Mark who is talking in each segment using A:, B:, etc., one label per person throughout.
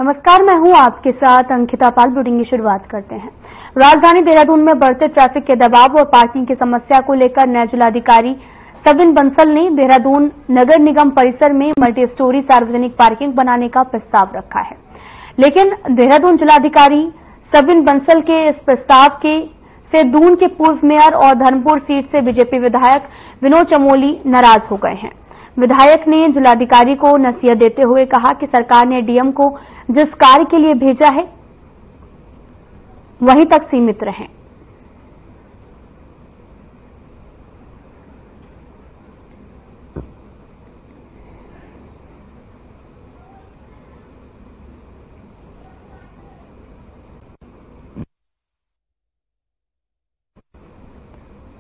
A: नमस्कार, मैं हूं आपके साथ अंकिता पाल। बुलेटिन की शुरुआत करते हैं। राजधानी देहरादून में बढ़ते ट्रैफिक के दबाव और पार्किंग की समस्या को लेकर नए जिलाधिकारी सविन बंसल ने देहरादून नगर निगम परिसर में मल्टी स्टोरी सार्वजनिक पार्किंग बनाने का प्रस्ताव रखा है, लेकिन देहरादून जिलाधिकारी सविन बंसल के इस प्रस्ताव से दून के पूर्व मेयर और धर्मपुर सीट से बीजेपी विधायक विनोद चमोली नाराज हो गए हैं। विधायक ने जिलाधिकारी को नसीहत देते हुए कहा कि सरकार ने डीएम को जिस कार्य के लिए भेजा है वहीं तक सीमित रहें।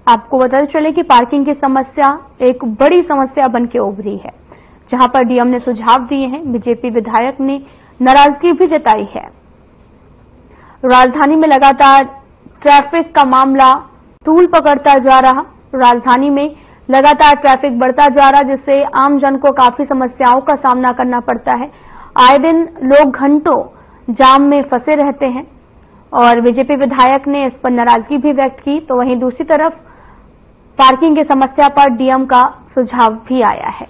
A: आपको बताते चले कि पार्किंग की समस्या एक बड़ी समस्या बन के उभरी है, जहां पर डीएम ने सुझाव दिए हैं। बीजेपी विधायक ने नाराजगी भी जताई है। राजधानी में लगातार ट्रैफिक का मामला तूल पकड़ता जा रहा। राजधानी में लगातार ट्रैफिक बढ़ता जा रहा, जिससे आम जन को काफी समस्याओं का सामना करना पड़ता है। आए दिन लोग घंटों जाम में फंसे रहते हैं और बीजेपी विधायक ने इस पर नाराजगी भी व्यक्त की। तो वहीं दूसरी तरफ पार्किंग की समस्या पर डीएम का सुझाव भी आया है।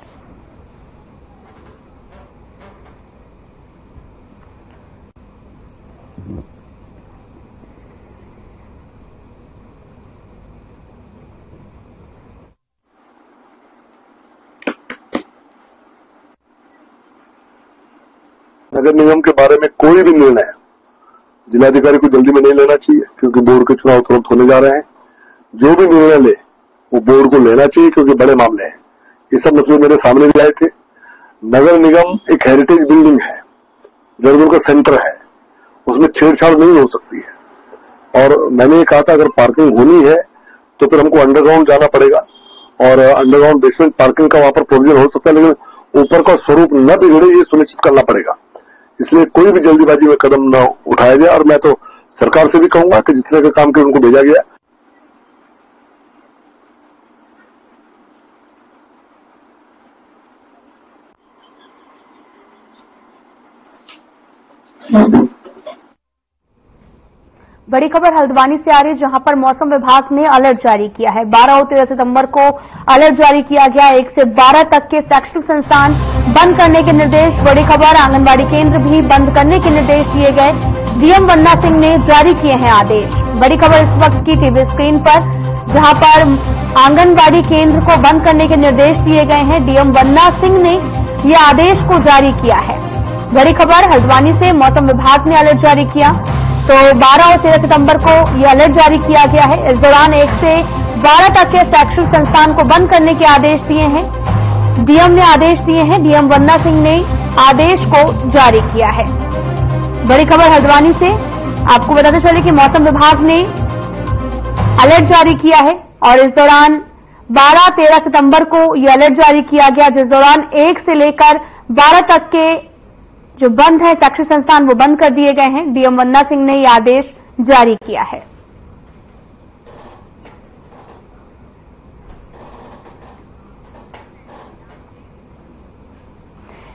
B: नगर निगम के बारे में कोई भी निर्णय जिलाधिकारी को जल्दी में नहीं लेना चाहिए, क्योंकि बोर्ड के चुनाव तुरंत होने जा रहे हैं। जो भी निर्णय ले वो बोर्ड को लेना चाहिए, क्योंकि बड़े मामले हैं। ये सब मसले मेरे सामने भी आए थे। नगर निगम एक हेरिटेज बिल्डिंग है, देहरादून का सेंटर है, उसमें छेड़छाड़ नहीं हो सकती है। और मैंने ये कहा था अगर पार्किंग होनी है तो फिर हमको अंडरग्राउंड जाना पड़ेगा और अंडरग्राउंड बेसमेंट पार्किंग का वहां पर प्रोविजन हो सकता है, लेकिन ऊपर का स्वरूप न बिगड़े ये सुनिश्चित करना पड़ेगा। इसलिए कोई भी जल्दीबाजी में कदम न उठाया जाए। और मैं तो सरकार से भी कहूंगा कि जितने का काम किया उनको भेजा गया।
A: बड़ी खबर हल्द्वानी से आ रही है, जहां पर मौसम विभाग ने अलर्ट जारी किया है। 12 और 13 सितंबर को अलर्ट जारी किया गया। 1 से 12 तक के शैक्षणिक संस्थान बंद करने के निर्देश। बड़ी खबर, आंगनबाड़ी केंद्र भी बंद करने के निर्देश दिए गए। डीएम वंदना सिंह ने जारी किए हैं आदेश। बड़ी खबर इस वक्त की टीवी स्क्रीन पर, जहां पर आंगनबाड़ी केंद्र को बंद करने के निर्देश दिए गए हैं। डीएम वंदना सिंह ने ये आदेश को जारी किया है। बड़ी खबर हल्द्वानी से, मौसम विभाग ने अलर्ट जारी किया। तो 12 और 13 सितंबर को यह अलर्ट जारी किया गया है। इस दौरान 1 से 12 तक के शैक्षणिक संस्थान को बंद करने के आदेश दिए हैं। डीएम ने आदेश दिए हैं। डीएम वंदना सिंह ने आदेश को जारी किया है। बड़ी खबर हल्द्वानी से, आपको बताते चले कि मौसम विभाग ने अलर्ट जारी किया है और इस दौरान 12-13 सितंबर को यह अलर्ट जारी किया गया, जिस दौरान 1 से लेकर 12 तक के जो बंद है शैक्षणिक संस्थान वो बंद कर दिए गए हैं। डीएम वंदना सिंह ने यह आदेश जारी किया है।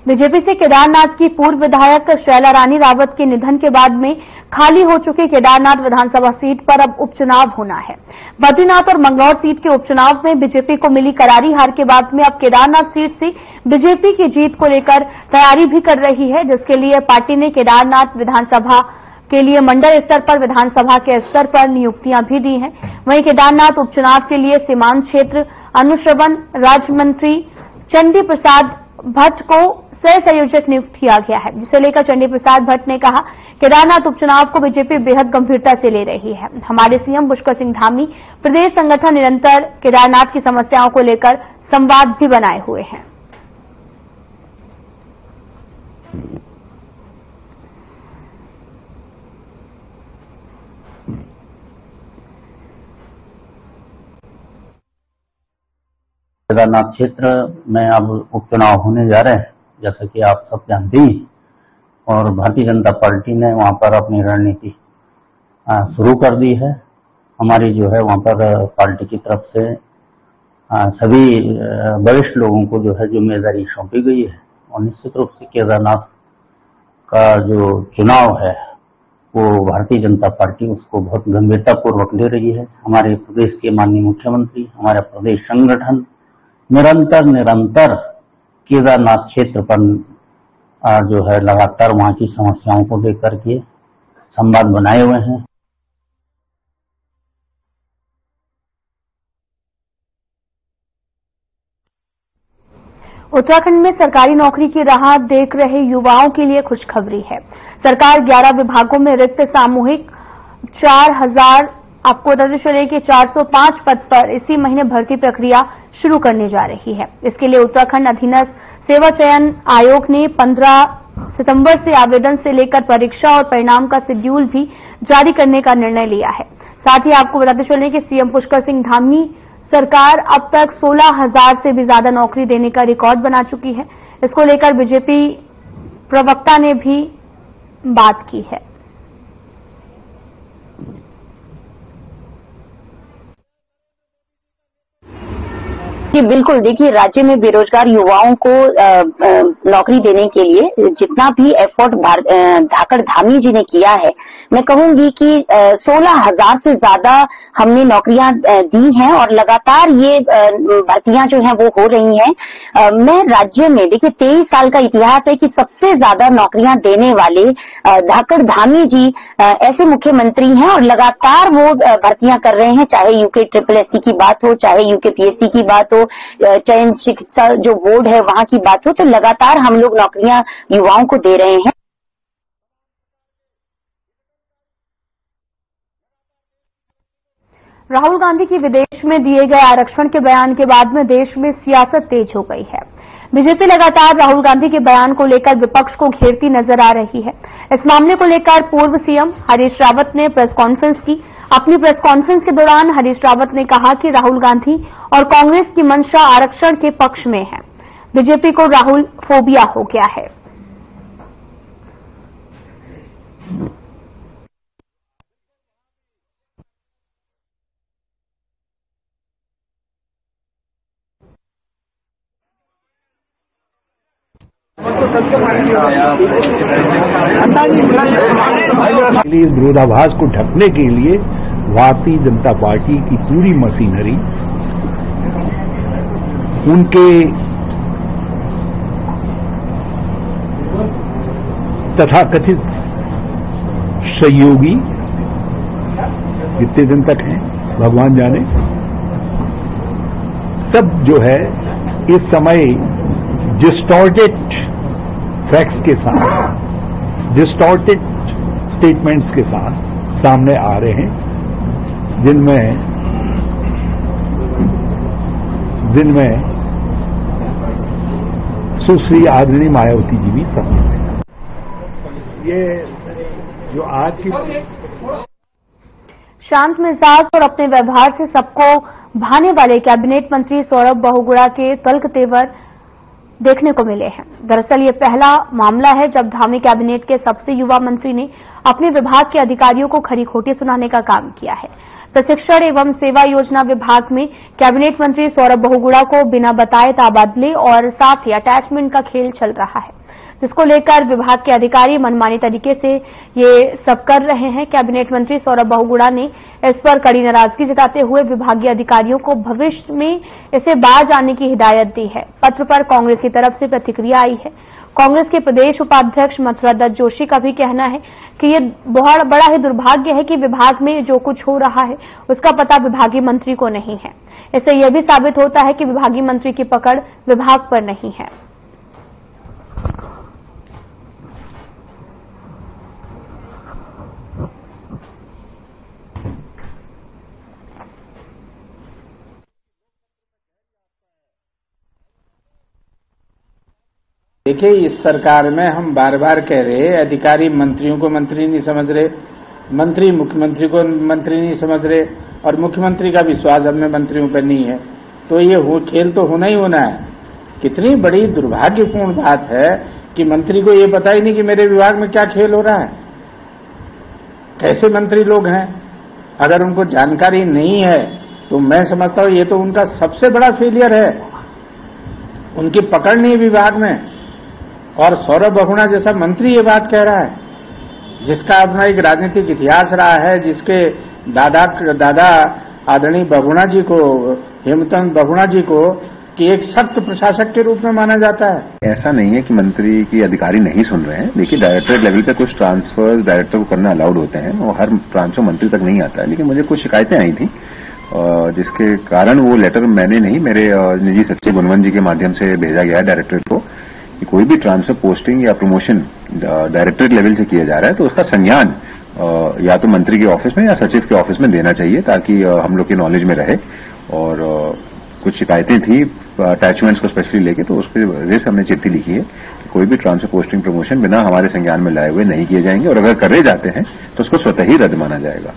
A: बीजेपी से केदारनाथ की पूर्व विधायक शैला रानी रावत के निधन के बाद में खाली हो चुकी केदारनाथ विधानसभा सीट पर अब उपचुनाव होना है। बद्रीनाथ और मंगलौर सीट के उपचुनाव में बीजेपी को मिली करारी हार के बाद में अब केदारनाथ सीट से बीजेपी की जीत को लेकर तैयारी भी कर रही है, जिसके लिए पार्टी ने केदारनाथ विधानसभा के लिए मंडल स्तर पर, विधानसभा के स्तर पर नियुक्तियां भी दी हैं। वहीं केदारनाथ उपचुनाव के लिए सीमांत क्षेत्र अनुश्रवण राज्य मंत्री चंडी प्रसाद भट्ट को सह संयोजक नियुक्त किया गया है, जिसे लेकर चंडी प्रसाद भट्ट ने कहा केदारनाथ उपचुनाव को बीजेपी बेहद गंभीरता से ले रही है। हमारे सीएम पुष्कर सिंह धामी प्रदेश संगठन निरंतर केदारनाथ की समस्याओं को लेकर संवाद भी बनाए हुए हैं।
C: केदारनाथ क्षेत्र में अब उपचुनाव होने जा रहे हैं, जैसा कि आप सब जानते हैं। और भारतीय जनता पार्टी ने वहां पर अपनी रणनीति शुरू कर दी है। हमारी जो है वहां पर पार्टी की तरफ से सभी वरिष्ठ लोगों को जो है जिम्मेदारी सौंपी गई है और निश्चित रूप से केदारनाथ का जो चुनाव है वो भारतीय जनता पार्टी उसको बहुत गंभीरता पूर्वक ले रही है। हमारे प्रदेश के माननीय मुख्यमंत्री, हमारा प्रदेश संगठन निरंतर केदारनाथ क्षेत्र पर जो है लगातार वहां की समस्याओं को लेकर के संवाद बनाए हुए हैं।
A: उत्तराखंड में सरकारी नौकरी की राह देख रहे युवाओं के लिए खुशखबरी है। सरकार 11 विभागों में रिक्त सामूहिक 4000 आपको बता चले कि 405 पद पर इसी महीने भर्ती प्रक्रिया शुरू करने जा रही है। इसके लिए उत्तराखंड अधीनस्थ सेवा चयन आयोग ने 15 सितंबर से आवेदन से लेकर परीक्षा और परिणाम का शेड्यूल भी जारी करने का निर्णय लिया है। साथ ही आपको बताते चलें कि सीएम पुष्कर सिंह धामी सरकार अब तक 16,000 से भी ज्यादा नौकरी देने का रिकॉर्ड बना चुकी है। इसको लेकर बीजेपी प्रवक्ता ने भी बात की है।
D: जी बिल्कुल, देखिए राज्य में बेरोजगार युवाओं को नौकरी देने के लिए जितना भी एफर्ट धाकड़ धामी जी ने किया है, मैं कहूंगी कि 16,000 से ज्यादा हमने नौकरियां दी हैं और लगातार ये भर्तियां जो हैं वो हो रही हैं। मैं राज्य में देखिए 23 साल का इतिहास है कि सबसे ज्यादा नौकरियां देने वाले धाकड़ धामी जी ऐसे मुख्यमंत्री हैं और लगातार वो भर्तियां कर रहे हैं, चाहे यूके SSS की बात हो, चाहे यूके PSC की बात हो, चयन शिक्षा जो बोर्ड है वहां की बात हो, तो लगातार हम लोग नौकरियां युवाओं को दे रहे हैं।
A: राहुल गांधी की विदेश में दिए गए आरक्षण के बयान के बाद में देश में सियासत तेज हो गई है। बीजेपी लगातार राहुल गांधी के बयान को लेकर विपक्ष को घेरती नजर आ रही है। इस मामले को लेकर पूर्व सीएम हरीश रावत ने प्रेस कॉन्फ्रेंस की। अपनी प्रेस कॉन्फ्रेंस के दौरान हरीश रावत ने कहा कि राहुल गांधी और कांग्रेस की मंशा आरक्षण के पक्ष में है। बीजेपी को राहुल फोबिया हो गया है।
E: इस विरोधाभास को ढकने के लिए भारतीय जनता पार्टी की पूरी मशीनरी उनके तथाकथित सहयोगी कितने दिन तक हैं भगवान जाने, सब जो है इस समय डिस्टॉर्टेड फैक्ट्स के साथ, डिस्टॉर्टेड स्टेटमेंट्स के साथ सामने आ रहे हैं, जिनमें सुश्री आदरणीय मायावती जी भी सम्मिलित हैं। ये जो आज की
A: शांत मिजाज और अपने व्यवहार से सबको भाने वाले कैबिनेट मंत्री सौरभ बहुगुणा के तल्ख तेवर देखने को मिले हैं। दरअसल ये पहला मामला है जब धामी कैबिनेट के सबसे युवा मंत्री ने अपने विभाग के अधिकारियों को खरी खोटी सुनाने का काम किया है। प्रशिक्षण एवं सेवा योजना विभाग में कैबिनेट मंत्री सौरभ बहुगुणा को बिना बताए तबादले और साथ ही अटैचमेंट का खेल चल रहा है, जिसको लेकर विभाग के अधिकारी मनमानी तरीके से ये सब कर रहे हैं। कैबिनेट मंत्री सौरभ बहुगुणा ने इस पर कड़ी नाराजगी जताते हुए विभागीय अधिकारियों को भविष्य में इसे बाहर जाने की हिदायत दी है। पत्र पर कांग्रेस की तरफ से प्रतिक्रिया आई है। कांग्रेस के प्रदेश उपाध्यक्ष मथुरा दत्त जोशी का भी कहना है कि ये बहुत बड़ा ही दुर्भाग्य है कि विभाग में जो कुछ हो रहा है उसका पता विभागीय मंत्री को नहीं है। इससे यह भी साबित होता है कि विभागीय मंत्री की पकड़ विभाग पर नहीं है।
F: देखिए, इस सरकार में हम बार बार कह रहे हैं, अधिकारी मंत्रियों को मंत्री नहीं समझ रहे, मंत्री मुख्यमंत्री को मंत्री नहीं समझ रहे और मुख्यमंत्री का विश्वास हमें मंत्रियों पर नहीं है। तो ये खेल तो होना ही होना है। कितनी बड़ी दुर्भाग्यपूर्ण बात है कि मंत्री को ये पता ही नहीं कि मेरे विभाग में क्या खेल हो रहा है। कैसे मंत्री लोग हैं, अगर उनको जानकारी नहीं है तो मैं समझता हूं ये तो उनका सबसे बड़ा फेलियर है। उनकी पकड़ नहीं विभाग में और सौरभ बहुगुणा जैसा मंत्री ये बात कह रहा है, जिसका अपना एक राजनीतिक इतिहास रहा है, जिसके दादा आदरणीय बहुगुणा जी को, हेमचंद बहुगुणा जी को, कि एक सख्त प्रशासक के रूप में माना जाता है।
G: ऐसा नहीं है कि मंत्री की अधिकारी नहीं सुन रहे हैं। देखिए, डायरेक्टरेट लेवल पे कुछ ट्रांसफर्स डायरेक्टर को करना अलाउड होते हैं और हर ट्रांसफर मंत्री तक नहीं आता है। लेकिन मुझे कुछ शिकायतें आई थी जिसके कारण वो लेटर मैंने नहीं, मेरे निजी सचिव गुणवंत जी के माध्यम से भेजा गया है डायरेक्टरेट को कि कोई भी ट्रांसफर पोस्टिंग या प्रमोशन डायरेक्टरेट लेवल से किया जा रहा है तो उसका संज्ञान या तो मंत्री के ऑफिस में या सचिव के ऑफिस में देना चाहिए, ताकि हम लोग के नॉलेज में रहे। और कुछ शिकायतें थी अटैचमेंट्स को स्पेशली लेके, तो उस पर वजह से हमने चिट्ठी लिखी है कि कोई भी ट्रांसफर पोस्टिंग प्रमोशन बिना हमारे संज्ञान में लाए हुए नहीं किए जाएंगे, और अगर करे जाते हैं तो उसको स्वतः ही रद्द माना जाएगा।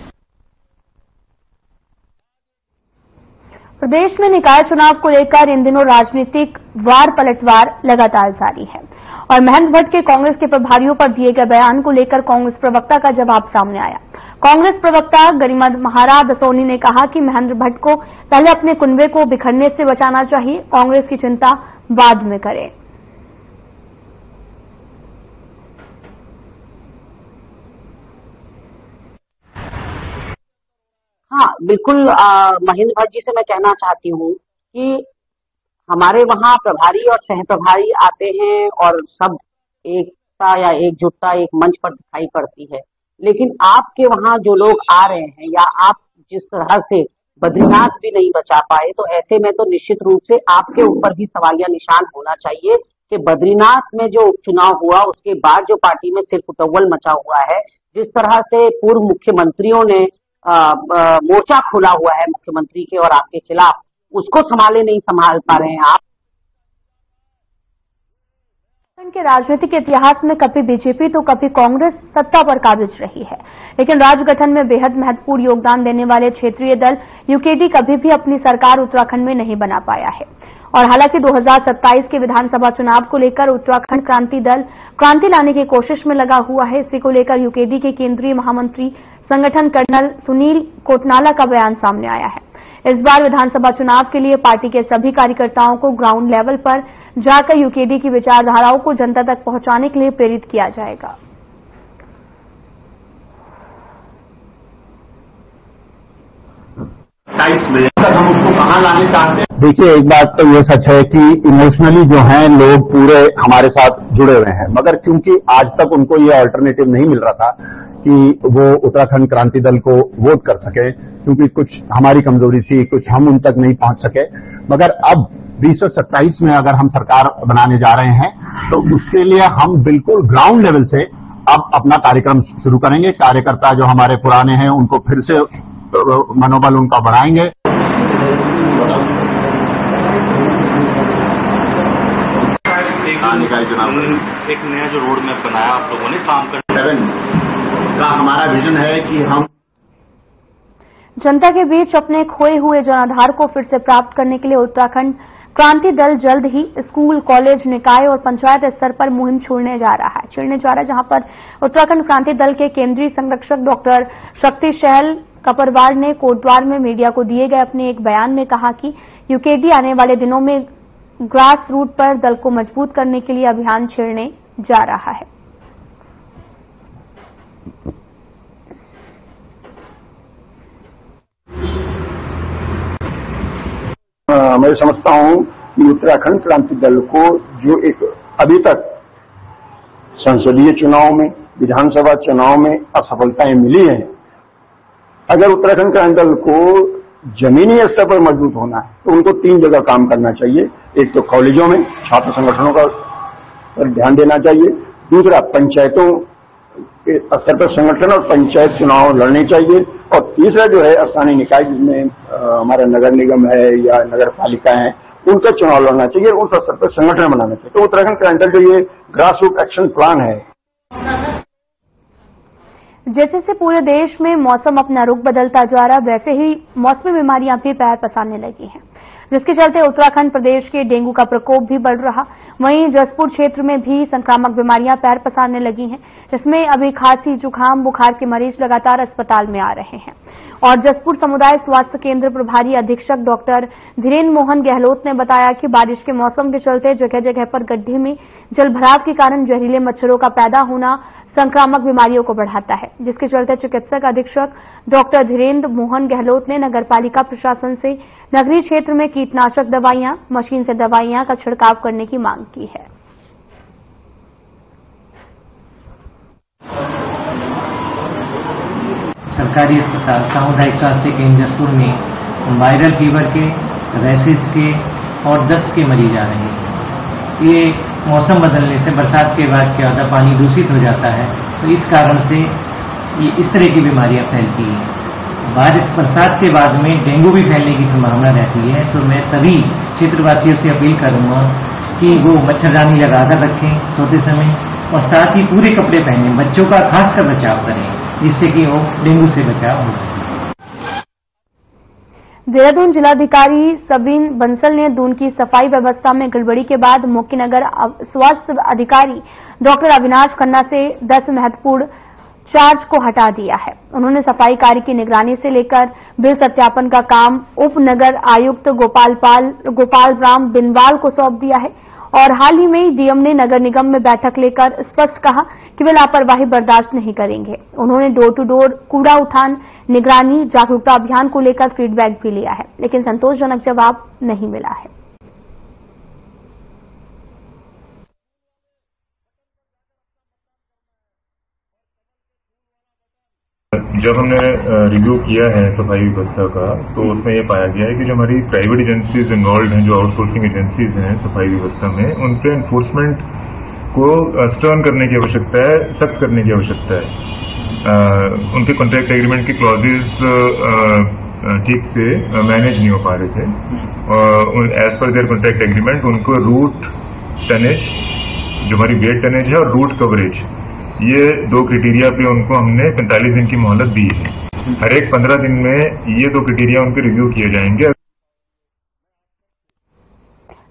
A: प्रदेश में निकाय चुनाव को लेकर इन दिनों राजनीतिक वार पलटवार लगातार जारी है और महेंद्र भट्ट के कांग्रेस के प्रभारियों पर दिए गए बयान को लेकर कांग्रेस प्रवक्ता का जवाब सामने आया। कांग्रेस प्रवक्ता गरिमा महारा दसोनी ने कहा कि महेंद्र भट्ट को पहले अपने कुनबे को बिखरने से बचाना चाहिए, कांग्रेस की चिंता बाद में करें।
H: हाँ, बिल्कुल महेंद्र भट्ट जी से मैं कहना चाहती हूँ कि हमारे वहाँ प्रभारी और सह प्रभारी आते हैं और सब एकता या एकजुटता एक मंच पर दिखाई पड़ती है, लेकिन आपके वहाँ जो लोग आ रहे हैं या आप जिस तरह से बद्रीनाथ भी नहीं बचा पाए, तो ऐसे में तो निश्चित रूप से आपके ऊपर भी सवालिया निशान होना चाहिए कि बद्रीनाथ में जो उपचुनाव हुआ उसके बाद जो पार्टी में सिर्फ उटव्वल मचा हुआ है, जिस तरह से पूर्व मुख्यमंत्रियों ने मोर्चा खोला हुआ है मुख्यमंत्री के और आपके खिलाफ, उसको नहीं संभाल पा रहे हैं आप।
A: के राजनीतिक इतिहास में कभी बीजेपी तो कभी कांग्रेस सत्ता पर काबिज रही है, लेकिन राज्य गठन में बेहद महत्वपूर्ण योगदान देने वाले क्षेत्रीय दल यूकेडी कभी भी अपनी सरकार उत्तराखंड में नहीं बना पाया है। और हालांकि 2027 के विधानसभा चुनाव को लेकर उत्तराखंड क्रांति दल क्रांति लाने की कोशिश में लगा हुआ है। इसी को लेकर यूकेडी के केंद्रीय महामंत्री संगठन कर्नल सुनील कोटनाला का बयान सामने आया है। इस बार विधानसभा चुनाव के लिए पार्टी के सभी कार्यकर्ताओं को ग्राउंड लेवल पर जाकर यूकेडी की विचारधाराओं को जनता तक पहुंचाने के लिए प्रेरित किया जाएगा।
E: हम उसको कहां लाने चाहते हैं?
I: देखिए, एक बात तो ये सच है कि इमोशनली जो हैं लोग पूरे हमारे साथ जुड़े हुए हैं, मगर क्योंकि आज तक उनको ये अल्टरनेटिव नहीं मिल रहा था कि वो उत्तराखंड क्रांति दल को वोट कर सके, क्योंकि कुछ हमारी कमजोरी थी, कुछ हम उन तक नहीं पहुंच सके। मगर अब 2027 में अगर हम सरकार बनाने जा रहे हैं तो उसके लिए हम बिल्कुल ग्राउंड लेवल से अब अपना कार्यक्रम शुरू करेंगे। कार्यकर्ता जो हमारे पुराने हैं उनको फिर से मनोबल उनका बढ़ाएंगे।
J: एक नया जो रोड मैप बनाया आप लोगों ने काम कर
E: 7 का हमारा विजन है कि हम
A: जनता के बीच अपने खोए हुए जनाधार को फिर से प्राप्त करने के लिए उत्तराखंड क्रांति दल जल्द ही स्कूल, कॉलेज, निकाय और पंचायत स्तर पर मुहिम छेड़ने जा रहा है, जहां पर उत्तराखंड क्रांति दल के केंद्रीय संरक्षक डॉक्टर शक्ति शैल कपरवार ने कोटद्वार में मीडिया को दिए गए अपने एक बयान में कहा कि यूकेडी आने वाले दिनों में ग्रास रूट पर दल को मजबूत करने के लिए अभियान छेड़ने जा रहा है।
E: मैं समझता हूं कि उत्तराखंड क्रांति दल को जो एक अभी तक संसदीय चुनाव में, विधानसभा चुनाव में असफलताएं मिली हैं, अगर उत्तराखंड क्रांति दल को जमीनी स्तर पर मजबूत होना है तो उनको 3 जगह काम करना चाहिए। एक तो कॉलेजों में छात्र संगठनों का पर ध्यान देना चाहिए, दूसरा पंचायतों के स्तर पर संगठन और पंचायत चुनाव लड़ने चाहिए, और तीसरा जो है स्थानीय निकाय जिसमें हमारा नगर निगम है या नगर पालिका है उनका चुनाव लड़ना चाहिए, उस स्तर पर संगठन बनाना चाहिए। तो उत्तराखंड क्रांति दल जो ये ग्रास रूट एक्शन प्लान है।
A: जैसे से पूरे देश में मौसम अपना रुख बदलता जा रहा, वैसे ही मौसमी बीमारियां भी पैर पसारने लगी हैं। जिसके चलते उत्तराखंड प्रदेश के डेंगू का प्रकोप भी बढ़ रहा। वहीं जसपुर क्षेत्र में भी संक्रामक बीमारियां पैर पसारने लगी हैं, जिसमें अभी खांसी, जुकाम, बुखार के मरीज लगातार अस्पताल में आ रहे हैं। और जसपुर समुदाय स्वास्थ्य केंद्र प्रभारी अधीक्षक डॉक्टर धीरेन्द्र मोहन गहलोत ने बताया कि बारिश के मौसम के चलते जगह जगह पर गड्ढे में जलभराव के कारण जहरीले मच्छरों का पैदा होना संक्रामक बीमारियों को बढ़ाता है, जिसके चलते चिकित्सक अधीक्षक डॉक्टर धीरेन्द्र मोहन गहलोत ने नगरपालिका प्रशासन से नगरीय क्षेत्र में कीटनाशक दवाइयां, मशीन से दवाइयां का छिड़काव करने की मांग की है।
K: सरकारी अस्पताल सामुदायिक स्वास्थ्य केंद्र जसपुर में वायरल फीवर के, रैसेस के और दस्त के मरीज आ रहे हैं। ये मौसम बदलने से बरसात के बाद क्या होता है, पानी दूषित हो जाता है, तो इस कारण से ये इस तरह की बीमारियां फैलती हैं। बरसात के बाद में डेंगू भी फैलने की संभावना रहती है। तो मैं सभी क्षेत्रवासियों से अपील करूंगा कि वो मच्छरदानी लगाकर रखें सोते समय, और साथ ही पूरे कपड़े पहनें। बच्चों का खासकर बचाव करें, जिससे कि वो डेंगू से बचाव हो सके।
A: देहरादून जिलाधिकारी सविन बंसल ने दून की सफाई व्यवस्था में गड़बड़ी के बाद मुख्य नगर स्वास्थ्य अधिकारी डॉक्टर अविनाश खन्ना से 10 महत्वपूर्ण चार्ज को हटा दिया है। उन्होंने सफाई कार्य की निगरानी से लेकर बिल सत्यापन का काम उप नगर आयुक्त गोपाल राम बिनवाल को सौंप दिया है। और हाल ही में डीएम ने नगर निगम में बैठक लेकर स्पष्ट कहा कि वे लापरवाही बर्दाश्त नहीं करेंगे। उन्होंने डोर टू डोर कूड़ा उठान निगरानी जागरूकता अभियान को लेकर फीडबैक भी लिया है, लेकिन संतोषजनक जवाब नहीं मिला है।
L: जब हमने रिव्यू किया है सफाई व्यवस्था का, तो उसमें ये पाया गया है कि जो हमारी प्राइवेट एजेंसीज इन्वॉल्व हैं, जो आउटसोर्सिंग एजेंसीज हैं सफाई व्यवस्था में, उन पे एनफोर्समेंट को स्टर्न करने की आवश्यकता है, सख्त करने की आवश्यकता है। उनके कॉन्ट्रैक्ट एग्रीमेंट की क्लॉजेज ठीक से मैनेज नहीं हो पा रहे थे। As per their contract agreement उनको रूट टनेज, जो हमारी बेड टनेज है, और रूट कवरेज, ये 2 क्राइटेरिया पे उनको हमने 45 दिन की मोहलत दी है। हर एक 15 दिन में ये 2 क्राइटेरिया उनके रिव्यू किए जाएंगे।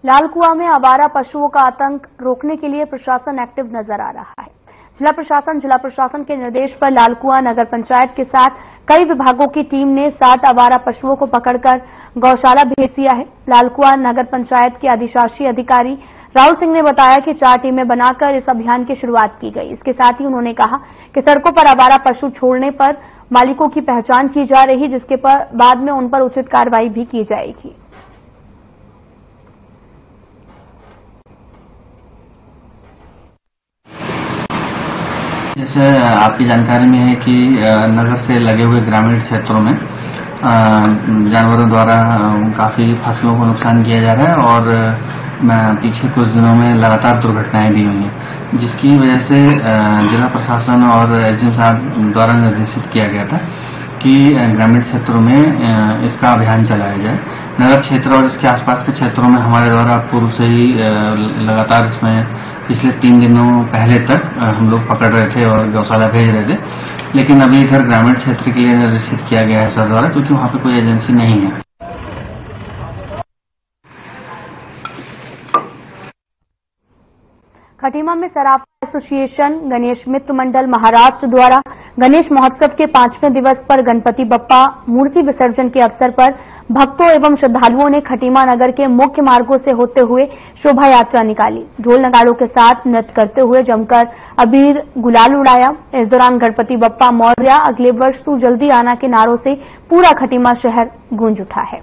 A: लालकुआं में आवारा पशुओं का आतंक रोकने के लिए प्रशासन एक्टिव नजर आ रहा है। जिला प्रशासन के निर्देश पर लालकुआं नगर पंचायत के साथ कई विभागों की टीम ने 7 आवारा पशुओं को पकड़कर गौशाला भेज दिया है। लालकुआं नगर पंचायत के अधिशासी अधिकारी राहुल सिंह ने बताया कि 4 टीमें बनाकर इस अभियान की शुरुआत की गई। इसके साथ ही उन्होंने कहा कि सड़कों पर आवारा पशु छोड़ने पर मालिकों की पहचान की जा रही, जिसके बाद में उन पर उचित कार्रवाई भी की जाएगी।
M: जैसे आपकी जानकारी में है कि नगर से लगे हुए ग्रामीण क्षेत्रों में जानवरों द्वारा काफी फसलों को नुकसान किया जा रहा है, और पीछे कुछ दिनों में लगातार दुर्घटनाएं भी हुई हैं, जिसकी वजह से जिला प्रशासन और एसडीएम साहब द्वारा निर्देशित किया गया था कि ग्रामीण क्षेत्रों में इसका अभियान चलाया जाए। नगर क्षेत्र और इसके आसपास के क्षेत्रों में हमारे द्वारा पूर्व से ही लगातार इसमें पिछले 3 दिनों पहले तक हम लोग पकड़ रहे थे और गौशाला भेज रहे थे, लेकिन अभी इधर ग्रामीण क्षेत्र के लिए निर्देशित किया गया है सर द्वारा, क्योंकि वहां पे कोई एजेंसी नहीं है।
A: खटीमा में सराफा एसोसिएशन गणेश मित्र मंडल महाराष्ट्र द्वारा गणेश महोत्सव के 5वें दिवस पर गणपति बप्पा मूर्ति विसर्जन के अवसर पर भक्तों एवं श्रद्धालुओं ने खटीमा नगर के मुख्य मार्गों से होते हुए शोभा यात्रा निकाली। ढोल नगाड़ों के साथ नृत्य करते हुए जमकर अबीर गुलाल उड़ाया। इस दौरान गणपति बप्पा मौर्य अगले वर्ष तू जल्दी आना के नारों से पूरा खटीमा शहर गूंज उठा है।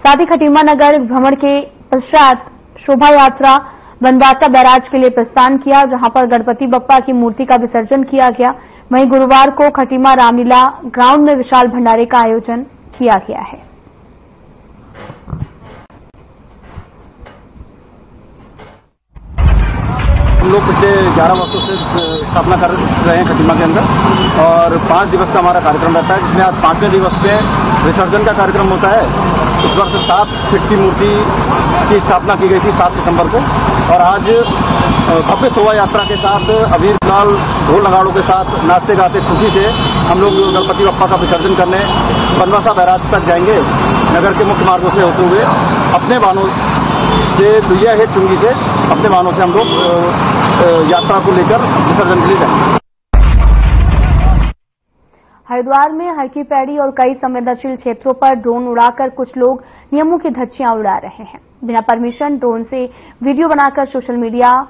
A: साथ ही खटीमा नगर भ्रमण के पश्चात शोभा यात्रा बनवासा बैराज के लिए प्रस्थान किया, जहां पर गणपति बप्पा की मूर्ति का विसर्जन किया गया। वहीं गुरुवार को खटीमा रामलीला ग्राउंड में विशाल भंडारे का आयोजन किया गया है।
E: हम लोग पिछले 11 वर्षों से स्थापना कर रहे हैं खटीमा के अंदर, और 5 दिवस का हमारा कार्यक्रम रहता है, जिसमें आज 5वें दिवस पे विसर्जन का कार्यक्रम होता है। इस वर्ष 7 फीट की मूर्ति की स्थापना की गई थी 7 सितंबर को, और आज भव्य शोभा यात्रा के साथ अबीर गुलाल ढोल नगाड़ों के साथ नाचते गाते खुशी से हम लोग गणपति बप्पा का विसर्जन करने बनवासा बैराज तक जाएंगे।
N: नगर के मुख्य मार्गों से होते हुए अपने वाहनों से दुइया है चुंगी से अपने वाहनों से हम लोग यात्रा को लेकर विसर्जन के लिए जाएंगे।
A: हरिद्वार में हर की पैड़ी और कई संवेदनशील क्षेत्रों पर ड्रोन उड़ाकर कुछ लोग नियमों की धज्जियां उड़ा रहे हैं। बिना परमिशन ड्रोन से वीडियो बनाकर सोशल मीडिया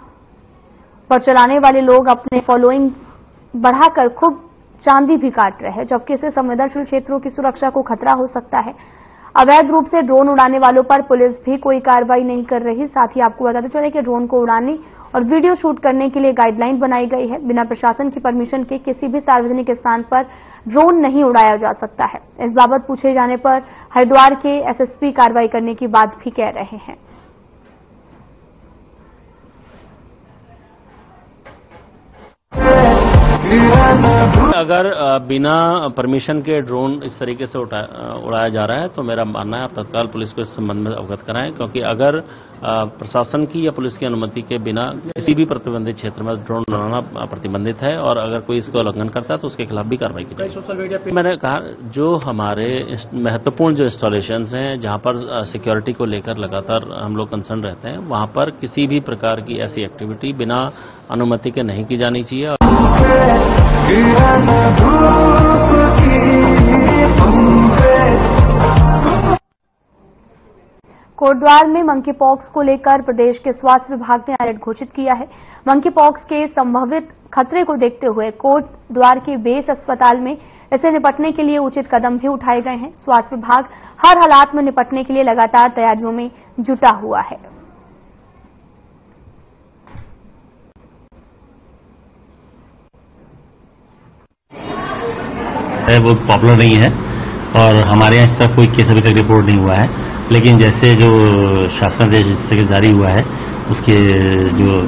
A: पर चलाने वाले लोग अपने फॉलोइंग बढ़ाकर खूब चांदी भी काट रहे हैं, जबकि इससे संवेदनशील क्षेत्रों की सुरक्षा को खतरा हो सकता है। अवैध रूप से ड्रोन उड़ाने वालों पर पुलिस भी कोई कार्रवाई नहीं कर रही। साथ ही आपको बताते चले कि ड्रोन को उड़ाने और वीडियो शूट करने के लिए गाइडलाइन बनाई गई है। बिना प्रशासन की परमिशन के किसी भी सार्वजनिक स्थान पर ड्रोन नहीं उड़ाया जा सकता है। इस बाबत पूछे जाने पर हरिद्वार के एसएसपी कार्रवाई करने की बात भी कह रहे हैं।
O: अगर बिना परमिशन के ड्रोन इस तरीके से उड़ाया जा रहा है तो मेरा मानना है आप तत्काल पुलिस को इस संबंध में अवगत कराएं, क्योंकि अगर प्रशासन की या पुलिस की अनुमति के बिना किसी भी प्रतिबंधित क्षेत्र में ड्रोन उड़ाना प्रतिबंधित है और अगर कोई इसका उल्लंघन करता है तो उसके खिलाफ भी कार्रवाई की जाएगी। सोशल मीडिया पे मैंने कहा जो हमारे महत्वपूर्ण जो इंस्टॉलेशंस हैं जहां पर सिक्योरिटी को लेकर लगातार हम लोग कंसर्न रहते हैं, वहां पर किसी भी प्रकार की ऐसी एक्टिविटी बिना अनुमति के नहीं की जानी चाहिए।
A: कोटद्वार में मंकी पॉक्स को लेकर प्रदेश के स्वास्थ्य विभाग ने अलर्ट घोषित किया है। मंकी पॉक्स के संभावित खतरे को देखते हुए कोटद्वार के बेस अस्पताल में इससे निपटने के लिए उचित कदम भी उठाए गए हैं। स्वास्थ्य विभाग हर हालात में निपटने के लिए लगातार तैयारियों में जुटा हुआ है।
C: वो पॉपुलर नहीं है और हमारे यहाँ इस तरह कोई केस अभी तक रिपोर्ट नहीं हुआ है, लेकिन जैसे जो शासनादेश जिस तरह जारी हुआ है उसके जो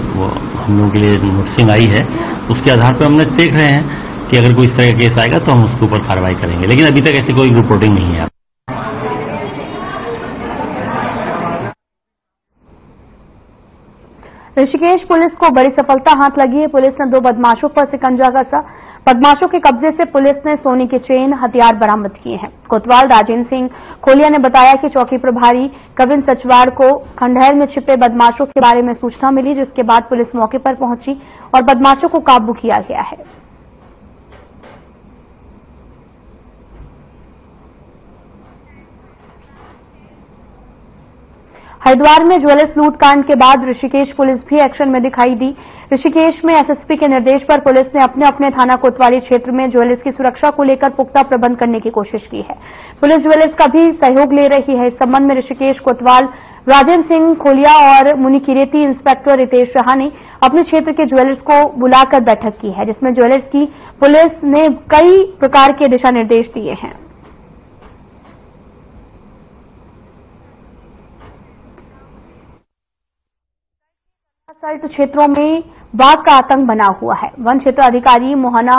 C: हम लोगों के लिए नोटिसिंग आई है उसके आधार पर हम देख रहे हैं कि अगर कोई इस तरह का केस आएगा तो हम उसके ऊपर कार्रवाई करेंगे, लेकिन अभी तक ऐसी कोई रिपोर्टिंग नहीं है।
A: ऋषिकेश पुलिस को बड़ी सफलता हाथ लगी है। पुलिस ने 2 बदमाशों पर शिकंजा कसा। बदमाशों के कब्जे से पुलिस ने सोने की चेन, हथियार बरामद किए हैं। कोतवाल राजेंद्र सिंह खोलिया ने बताया कि चौकी प्रभारी कविन सचवाड़ को खंडहर में छिपे बदमाशों के बारे में सूचना मिली, जिसके बाद पुलिस मौके पर पहुंची और बदमाशों को काबू किया गया है। हरिद्वार में ज्वेलर्स लूटकांड के बाद ऋषिकेश पुलिस भी एक्शन में दिखाई दी। ऋषिकेश में एसएसपी के निर्देश पर पुलिस ने अपने अपने थाना कोतवाली क्षेत्र में ज्वेलर्स की सुरक्षा को लेकर पुख्ता प्रबंध करने की कोशिश की है। पुलिस ज्वेलर्स का भी सहयोग ले रही है। इस संबंध में ऋषिकेश कोतवाल राजेंद्र सिंह खोलिया और मुनिकिरेती इंस्पेक्टर रितेश रहा ने अपने क्षेत्र के ज्वेलर्स को बुलाकर बैठक की है, जिसमें ज्वेलर्स की पुलिस ने कई प्रकार के दिशा निर्देश दिए हैं। सल्ट क्षेत्रों में बाघ का आतंक बना हुआ है। वन क्षेत्र अधिकारी मोहना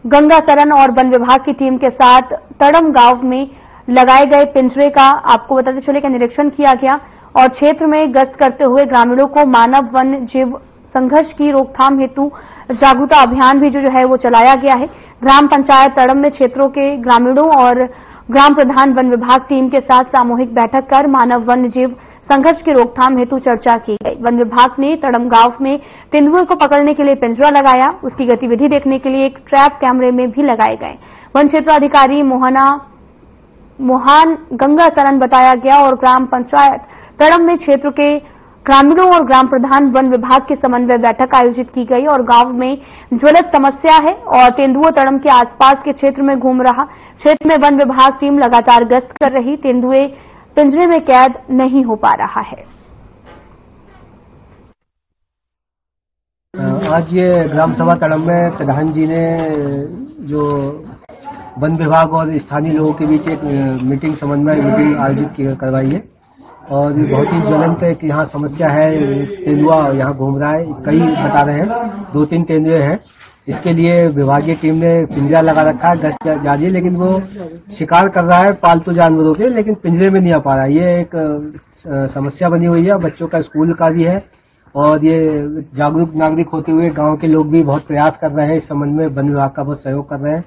A: गंगासरन और वन विभाग की टीम के साथ तड़म गांव में लगाए गए पिंजरे का आपको बताते चले कि निरीक्षण किया गया और क्षेत्र में गश्त करते हुए ग्रामीणों को मानव वन जीव संघर्ष की रोकथाम हेतु जागरूकता अभियान भी जो है वो चलाया गया है। ग्राम पंचायत तड़म में क्षेत्रों के ग्रामीणों और ग्राम प्रधान वन विभाग टीम के साथ सामूहिक बैठक कर मानव वन्य जीव संघर्ष की रोकथाम हेतु चर्चा की गई। वन विभाग ने तड़म गांव में तेंदुए को पकड़ने के लिए पिंजरा लगाया। उसकी गतिविधि देखने के लिए एक ट्रैप कैमरे में भी लगाए गए। वन क्षेत्र अधिकारी मोहन गंगासरन बताया गया और ग्राम पंचायत तड़म में क्षेत्र के ग्रामीणों और ग्राम प्रधान वन विभाग की समन्वय बैठक आयोजित की गई और गांव में ज्वलंत समस्या है और तेंदुआ तड़म के आसपास के क्षेत्र में घूम रहा। क्षेत्र में वन विभाग टीम लगातार गश्त कर रही। तेंदुए पिंजरे में कैद नहीं हो पा रहा है।
P: आज ये ग्राम सभा तड़म में प्रधान जी ने जो वन विभाग और स्थानीय लोगों के बीच एक मीटिंग समन्वय मीटिंग आयोजित करवाई है और ये बहुत ही ज्वलंत है कि यहाँ समस्या है। तेंदुआ यहाँ घूम रहा है, कई बता रहे हैं 2-3 तेंदुए हैं। इसके लिए विभागीय टीम ने पिंजरा लगा रखा है, गश्त जारी है, लेकिन वो शिकार कर रहा है पालतू जानवरों के, लेकिन पिंजरे में नहीं आ पा रहा है। ये एक समस्या बनी हुई है। बच्चों का स्कूल का भी है और ये जागरूक नागरिक होते हुए गांव के लोग भी बहुत प्रयास कर रहे हैं। इस संबंध में वन विभाग का बहुत सहयोग कर रहे हैं।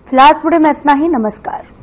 A: फिलहाल इस वीडियो में इतना ही। नमस्कार।